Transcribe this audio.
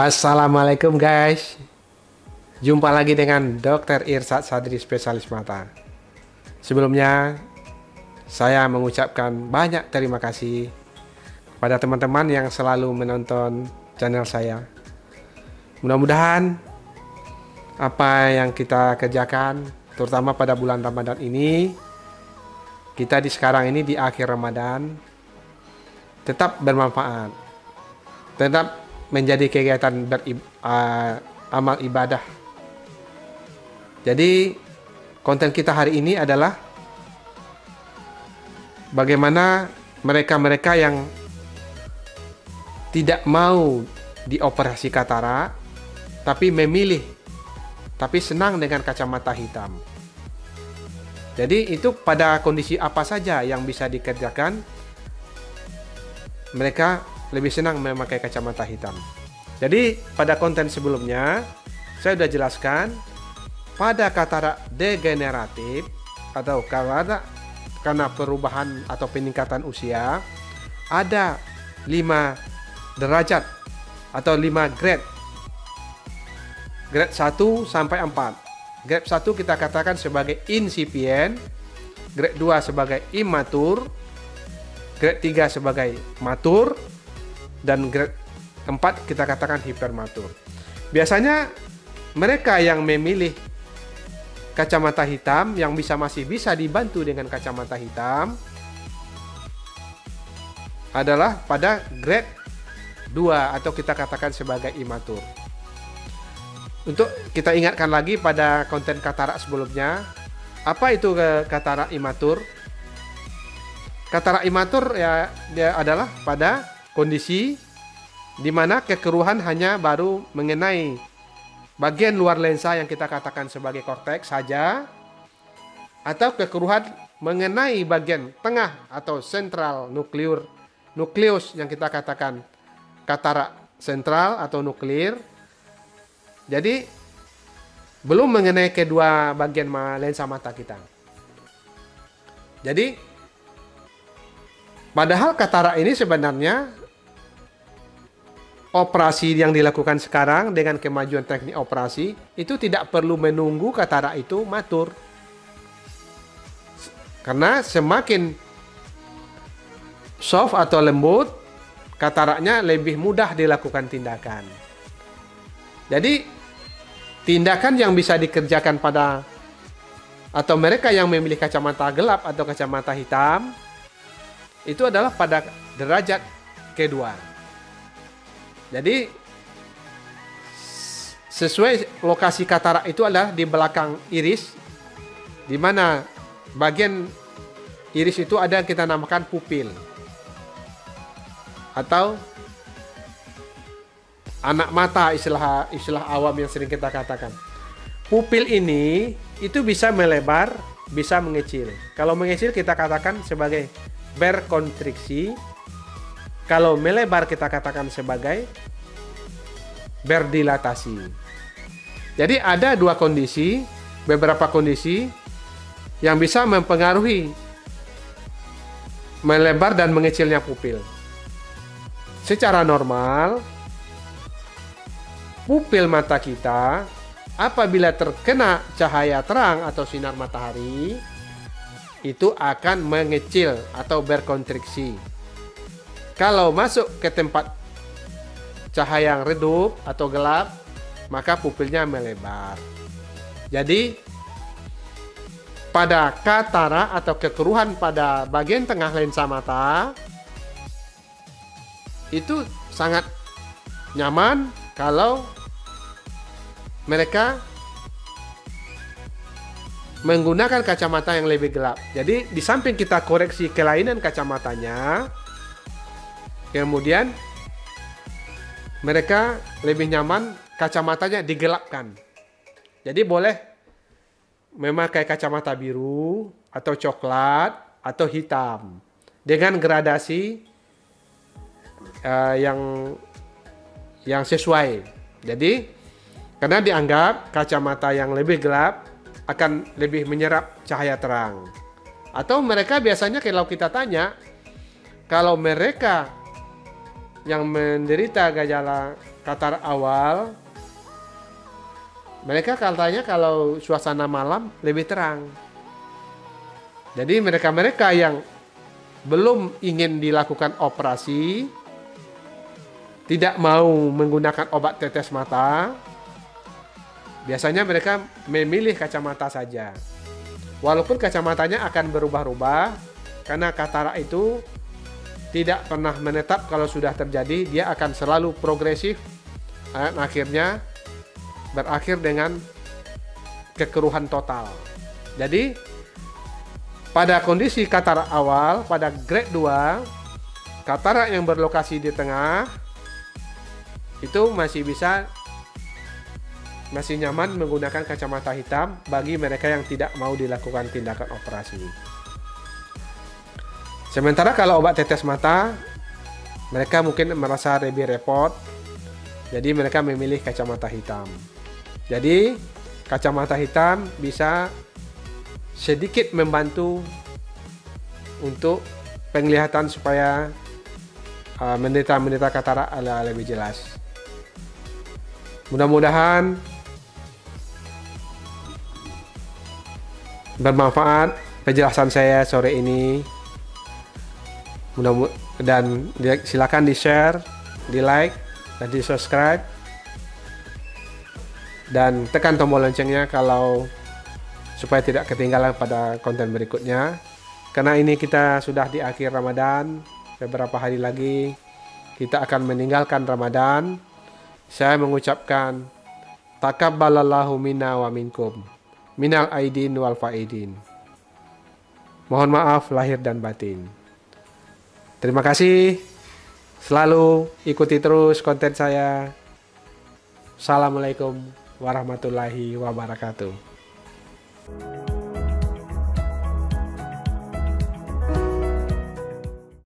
Assalamualaikum guys. Jumpa lagi dengan Dr. Irsad Sadri, spesialis mata. Sebelumnya saya mengucapkan banyak terima kasih kepada teman-teman yang selalu menonton channel saya. Mudah-mudahan apa yang kita kerjakan, terutama pada bulan Ramadan ini, kita di sekarang ini di akhir Ramadan, tetap bermanfaat, tetap menjadi kegiatan amal ibadah. Jadi konten kita hari ini adalah bagaimana mereka-mereka yang tidak mau dioperasi katarak tapi memilih, tapi senang dengan kacamata hitam. Jadi itu pada kondisi apa saja yang bisa dikerjakan, mereka lebih senang memakai kacamata hitam. Jadi pada konten sebelumnya saya sudah jelaskan pada katarak degeneratif atau karena perubahan atau peningkatan usia ada 5 derajat atau 5 grade. Grade 1 sampai 4. Grade 1 kita katakan sebagai incipient, grade 2 sebagai immature, grade 3 sebagai mature, dan grade 4 kita katakan hypermatur. Biasanya mereka yang memilih kacamata hitam yang masih bisa dibantu dengan kacamata hitam adalah pada grade 2 atau kita katakan sebagai imatur. Untuk kita ingatkan lagi pada konten katarak sebelumnya, apa itu katarak imatur? Katarak imatur ya dia adalah pada kondisi di mana kekeruhan hanya baru mengenai bagian luar lensa yang kita katakan sebagai korteks saja, atau kekeruhan mengenai bagian tengah atau sentral nukleus yang kita katakan katarak sentral atau nuklir. Jadi belum mengenai kedua bagian lensa mata kita. Jadi padahal katarak ini sebenarnya operasi yang dilakukan sekarang dengan kemajuan teknik operasi itu tidak perlu menunggu katarak itu matur. Karena semakin soft atau lembut, kataraknya lebih mudah dilakukan tindakan. Jadi tindakan yang bisa dikerjakan pada atau mereka yang memilih kacamata gelap atau kacamata hitam itu adalah pada derajat kedua. Jadi sesuai lokasi katarak itu adalah di belakang iris, di mana bagian iris itu ada yang kita namakan pupil atau anak mata, istilah awam yang sering kita katakan. Pupil ini itu bisa melebar, bisa mengecil. Kalau mengecil kita katakan sebagai berkontriksi. Kalau melebar kita katakan sebagai berdilatasi. Jadi ada beberapa kondisi yang bisa mempengaruhi melebar dan mengecilnya pupil. Secara normal, pupil mata kita apabila terkena cahaya terang atau sinar matahari itu akan mengecil atau berkontriksi. Kalau masuk ke tempat cahaya yang redup atau gelap, maka pupilnya melebar. Jadi pada katarak atau kekeruhan pada bagian tengah lensa mata itu sangat nyaman kalau mereka menggunakan kacamata yang lebih gelap. Jadi di samping kita koreksi kelainan kacamatanya, kemudian mereka lebih nyaman kacamatanya digelapkan. Jadi boleh memakai kacamata biru atau coklat atau hitam dengan gradasi yang sesuai. Jadi karena dianggap kacamata yang lebih gelap akan lebih menyerap cahaya terang. Atau mereka biasanya kalau kita tanya, kalau mereka yang menderita gejala katarak awal, mereka katanya kalau suasana malam lebih terang. Jadi mereka-mereka yang belum ingin dilakukan operasi, tidak mau menggunakan obat tetes mata, biasanya mereka memilih kacamata saja. Walaupun kacamatanya akan berubah-ubah, karena katarak itu tidak pernah menetap kalau sudah terjadi, dia akan selalu progresif, akhirnya berakhir dengan kekeruhan total. Jadi pada kondisi katarak awal, pada grade 2, katarak yang berlokasi di tengah itu masih nyaman menggunakan kacamata hitam bagi mereka yang tidak mau dilakukan tindakan operasi. Sementara kalau obat tetes mata, mereka mungkin merasa lebih repot, jadi mereka memilih kacamata hitam. Jadi kacamata hitam bisa sedikit membantu untuk penglihatan supaya menderita katarak lebih jelas. Mudah-mudahan bermanfaat penjelasan saya sore ini. Dan silakan di-share, di-like, dan di-subscribe. Dan tekan tombol loncengnya supaya tidak ketinggalan pada konten berikutnya. Karena ini kita sudah di akhir Ramadan, beberapa hari lagi kita akan meninggalkan Ramadan. Saya mengucapkan takabbalallahu minna wa minkum, minal aidin wal faidin. Mohon maaf lahir dan batin. Terima kasih. Selalu ikuti terus konten saya. Assalamualaikum warahmatullahi wabarakatuh.